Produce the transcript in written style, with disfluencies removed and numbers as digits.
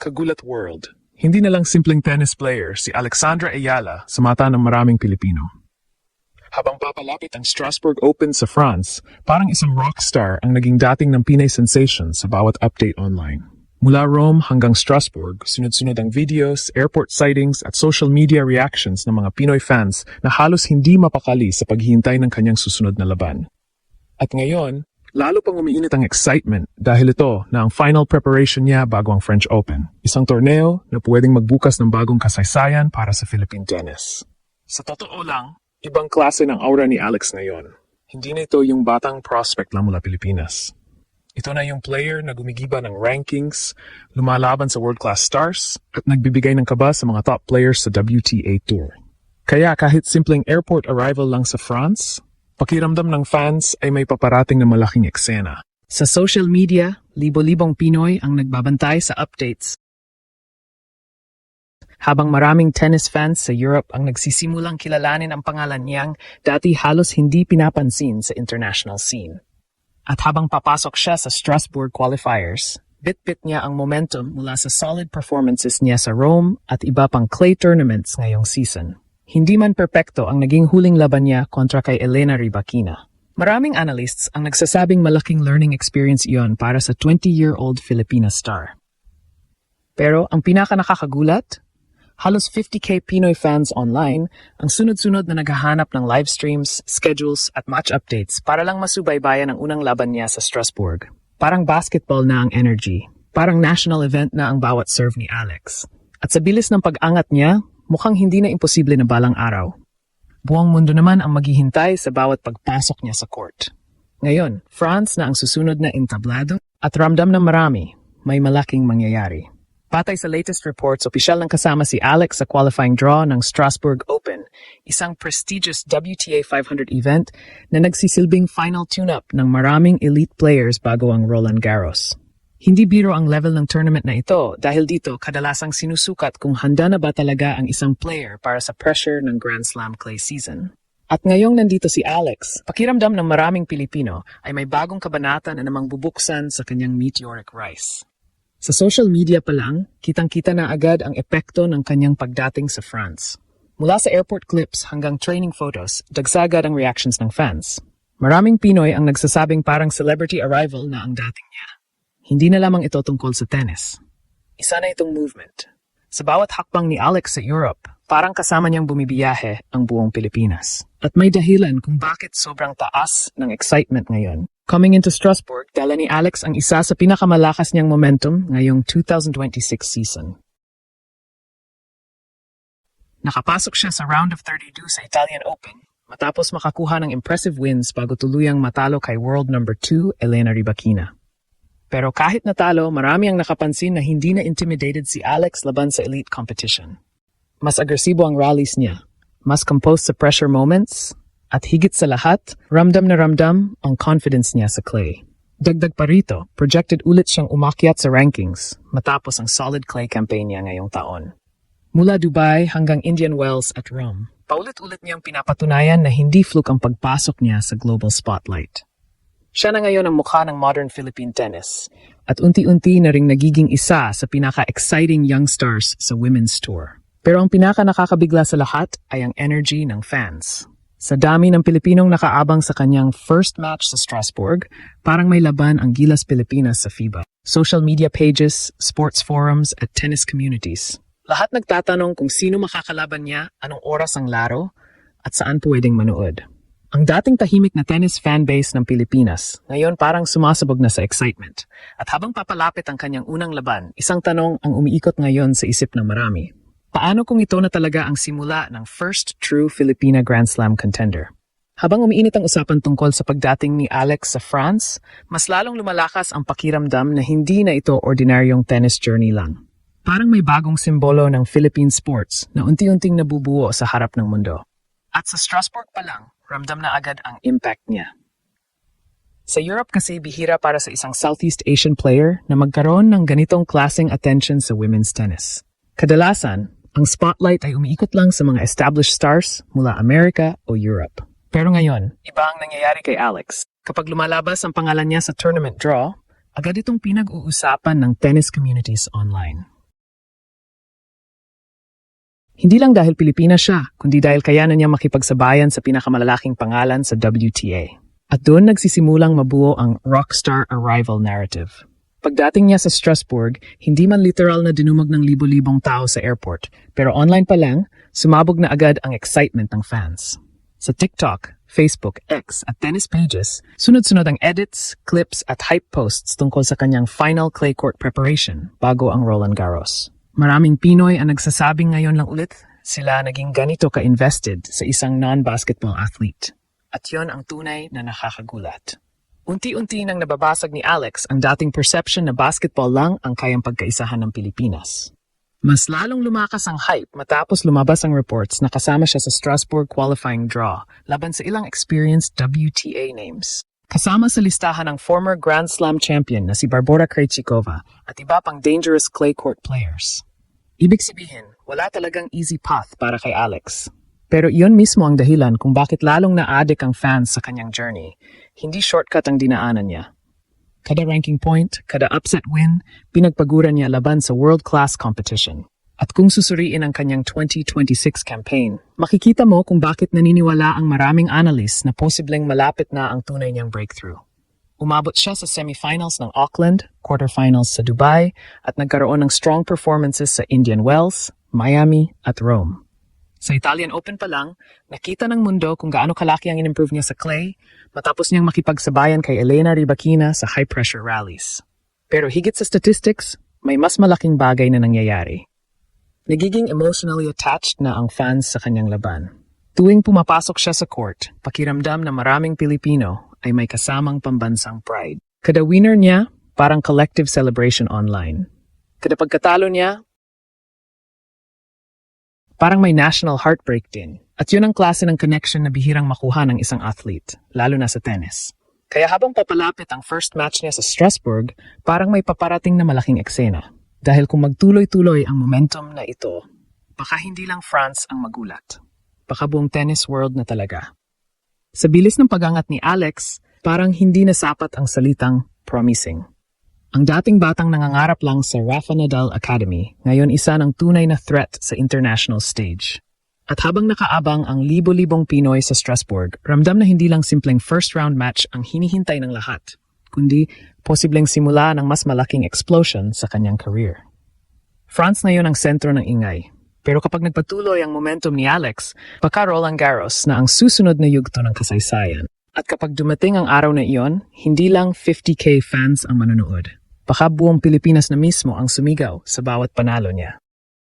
Kagulat World. Hindi na lang simpleng tennis player si Alexandra Ayala sa mata ng maraming Pilipino. Habang papalapit ang Strasbourg Open sa France, parang isang rockstar ang naging dating ng Pinay sensation sa bawat update online. Mula Rome hanggang Strasbourg, sunod-sunod ang videos, airport sightings at social media reactions ng mga Pinoy fans na halos hindi mapakali sa paghihintay ng kanyang susunod na laban. At ngayon, lalo pang umiinit ang excitement dahil ito na ang final preparation niya bago ang French Open. Isang torneo na pwedeng magbukas ng bagong kasaysayan para sa Philippine tennis. Sa totoo lang, ibang klase ng aura ni Alex ngayon. Hindi na ito yung batang prospect lang mula Pilipinas. Ito na yung player na gumigiba ng rankings, lumalaban sa world-class stars, at nagbibigay ng kaba sa mga top players sa WTA Tour. Kaya kahit simpleng airport arrival lang sa France, pakiramdam ng fans ay may paparating na malaking eksena. Sa social media, libo-libong Pinoy ang nagbabantay sa updates. Habang maraming tennis fans sa Europe ang nagsisimulang kilalanin ang pangalan niyang dati halos hindi pinapansin sa international scene. At habang papasok siya sa Strasbourg qualifiers, bit-bit niya ang momentum mula sa solid performances niya sa Rome at iba pang clay tournaments ngayong season. Hindi man perpekto ang naging huling laban niya kontra kay Elena Rybakina. Maraming analysts ang nagsasabing malaking learning experience iyon para sa 20-year-old Filipina star. Pero ang pinaka-nakakagulat, halos 50k Pinoy fans online ang sunod-sunod na naghahanap ng live streams, schedules at match updates para lang masubaybayan ang unang laban niya sa Strasbourg. Parang basketball na ang energy. Parang national event na ang bawat serve ni Alex. At sa bilis ng pag-angat niya, mukhang hindi na imposible na balang araw. Buong mundo naman ang maghihintay sa bawat pagpasok niya sa court. Ngayon, France na ang susunod na entablado at ramdam ng marami, may malaking mangyayari. Batay sa latest reports, opisyal ng kasama si Alex sa qualifying draw ng Strasbourg Open, isang prestigious WTA 500 event na nagsisilbing final tune-up ng maraming elite players bago ang Roland Garros. Hindi biro ang level ng tournament na ito dahil dito kadalasang sinusukat kung handa na ba talaga ang isang player para sa pressure ng Grand Slam clay season. At ngayong nandito si Alex, pakiramdam ng maraming Pilipino ay may bagong kabanata na namang bubuksan sa kanyang meteoric rise. Sa social media pa lang, kitang-kita na agad ang epekto ng kanyang pagdating sa France. Mula sa airport clips hanggang training photos, dagsagad ang reactions ng fans. Maraming Pinoy ang nagsasabing parang celebrity arrival na ang dating niya. Hindi na lamang ito tungkol sa tennis. Isa na itong movement. Sa bawat hakbang ni Alex sa Europe, parang kasama niyang bumibiyahe ang buong Pilipinas. At may dahilan kung bakit sobrang taas ng excitement ngayon. Coming into Strasbourg, dala ni Alex ang isa sa pinakamalakas niyang momentum ngayong 2026 season. Nakapasok siya sa round of 32 sa Italian Open matapos makakuha ng impressive wins bago tuluyang matalo kay world number 2 Elena Rybakina. Pero kahit natalo, marami ang nakapansin na hindi na intimidated si Alex laban sa elite competition. Mas agresibo ang rallies niya, mas composed sa pressure moments, at higit sa lahat, ramdam na ramdam ang confidence niya sa clay. Dagdag pa rito, projected ulit siyang umakyat sa rankings matapos ang solid clay campaign niya ngayong taon. Mula Dubai hanggang Indian Wells at Rome, paulit-ulit niyang pinapatunayan na hindi fluke ang pagpasok niya sa global spotlight. Siya na ngayon ang mukha ng modern Philippine tennis at unti-unti na ring nagiging isa sa pinaka-exciting young stars sa women's tour. Pero ang pinaka-nakakabigla sa lahat ay ang energy ng fans. Sa dami ng Pilipinong nakaabang sa kanyang first match sa Strasbourg, parang may laban ang Gilas Pilipinas sa FIBA. Social media pages, sports forums at tennis communities. Lahat nagtatanong kung sino makakalaban niya, anong oras ang laro, at saan pwedeng manood. Ang dating tahimik na tennis fanbase ng Pilipinas, ngayon parang sumasabog na sa excitement. At habang papalapit ang kanyang unang laban, isang tanong ang umiikot ngayon sa isip ng marami. Paano kung ito na talaga ang simula ng first true Filipina Grand Slam contender? Habang umiinit ang usapan tungkol sa pagdating ni Alex sa France, mas lalong lumalakas ang pakiramdam na hindi na ito ordinaryong tennis journey lang. Parang may bagong simbolo ng Philippine sports na unti-unting nabubuo sa harap ng mundo. At sa Strasbourg pa lang, ramdam na agad ang impact niya. Sa Europe kasi bihira para sa isang Southeast Asian player na magkaroon ng ganitong klaseng attention sa women's tennis. Kadalasan, ang spotlight ay umiikot lang sa mga established stars mula Amerika o Europe. Pero ngayon, iba ang nangyayari kay Alex. Kapag lumalabas ang pangalan niya sa tournament draw, agad itong pinag-uusapan ng tennis communities online. Hindi lang dahil Pilipinas siya, kundi dahil kayanan niya makipagsabayan sa pinakamalalaking pangalan sa WTA. At doon nagsisimulang mabuo ang rockstar arrival narrative. Pagdating niya sa Strasbourg, hindi man literal na dinumog ng libo-libong tao sa airport, pero online pa lang, sumabog na agad ang excitement ng fans. Sa TikTok, Facebook, X at tennis pages, sunod-sunod ang edits, clips at hype posts tungkol sa kanyang final clay court preparation bago ang Roland Garros. Maraming Pinoy ang nagsasabing ngayon lang ulit sila naging ganito ka-invested sa isang non-basketball athlete. At yon ang tunay na nakakagulat. Unti-unti nang nababasag ni Alex ang dating perception na basketball lang ang kayang pagkaisahan ng Pilipinas. Mas lalong lumakas ang hype matapos lumabas ang reports na kasama siya sa Strasbourg qualifying draw laban sa ilang experienced WTA names. Kasama sa listahan ng former Grand Slam champion na si Barbora Krejcikova at iba pang dangerous clay court players. Ibig sabihin, wala talagang easy path para kay Alex. Pero iyon mismo ang dahilan kung bakit lalong na-addict ang fans sa kanyang journey. Hindi shortcut ang dinaanan niya. Kada ranking point, kada upset win, pinagpaguran niya laban sa world-class competition. At kung susuriin ang kanyang 2026 campaign, makikita mo kung bakit naniniwala ang maraming analysts na posibleng malapit na ang tunay niyang breakthrough. Umabot siya sa semifinals ng Auckland, quarterfinals sa Dubai, at nagkaroon ng strong performances sa Indian Wells, Miami, at Rome. Sa Italian Open pa lang, nakita ng mundo kung gaano kalaki ang in-improve niya sa clay matapos niyang makipagsabayan kay Elena Rybakina sa high-pressure rallies. Pero higit sa statistics, may mas malaking bagay na nangyayari. Nagiging emotionally attached na ang fans sa kanyang laban. Tuwing pumapasok siya sa court, pakiramdam na maraming Pilipino ay may kasamang pambansang pride. Kada winner niya, parang collective celebration online. Kada pagkatalo niya, parang may national heartbreak din. At yun ang klase ng connection na bihirang makuha ng isang athlete, lalo na sa tennis. Kaya habang papalapit ang first match niya sa Strasbourg, parang may paparating na malaking eksena. Dahil kung magtuloy-tuloy ang momentum na ito, baka hindi lang France ang magulat. Baka buong tennis world na talaga. Sa bilis ng pagangat ni Alex, parang hindi na sapat ang salitang promising. Ang dating batang nangangarap lang sa Rafa Nadal Academy, ngayon isa ng tunay na threat sa international stage. At habang nakaabang ang libo-libong Pinoy sa Strasbourg, ramdam na hindi lang simpleng first-round match ang hinihintay ng lahat, kundi posibleng simula ng mas malaking explosion sa kanyang career. France ngayon ang sentro ng ingay. Pero kapag nagpatuloy ang momentum ni Alex, baka Roland Garros na ang susunod na yugto ng kasaysayan. At kapag dumating ang araw na iyon, hindi lang 50K fans ang manonood. Baka buong Pilipinas na mismo ang sumigaw sa bawat panalo niya.